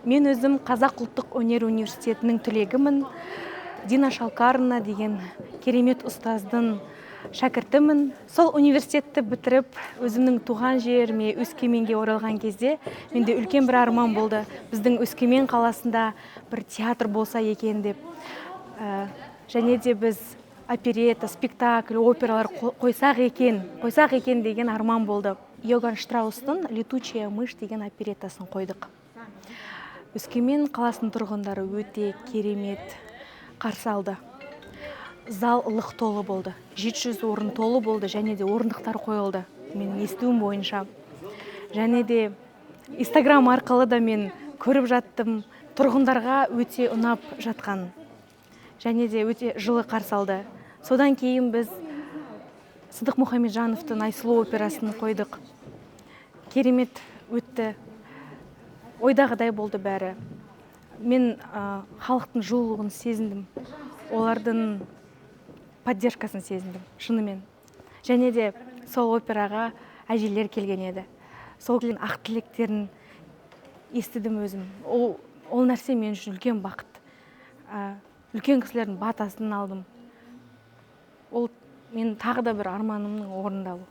Мен өзім Қазақ ұлттық өнер университетінің түлегімін. Дина Шалкарина деген керемет ұстаздың шәкіртімін. Сол университетті бітіріп, өзімнің туған жеріме Өскеменге оралған кезде менде үлкен бір арман болды. Біздің Өскемен қаласында бір театр болса екен деп. Және де біз оперета, спектакль, опералар қойсақ екен деген арман болды. Йоган Штраустың «Летучая мышь» деген оперетасын қойдық. Өскемен қаласының тұрғындары өте керемет қарсы алды. Зал лық толы болды. 700 орын толы болды, және де орындықтар қойылды. Менің естуім бойынша. Және де Инстаграм арқылы да мен көріп жаттым. Тұрғындарға өте ұнап жатқан. Және де өте жылы қарсы алды. Содан кейін біз Сыдық Мұхамеджановтың «Айсұлу» операсын қойдық. Керемет өтті. Ойдағыдай болды бәрі. Мен халықтың жылулығын сезіндім. Олардың поддержкасын сезіндім, шынымен. Және де сол операға әжелер келген еді. Сол келген ақ тілектерін естідім өзім. Ол нәрсе мен үшін үлкен бақыт. Үлкен кісілердің батасын алдым. Ол мен тағы да бір арманымның орындалу.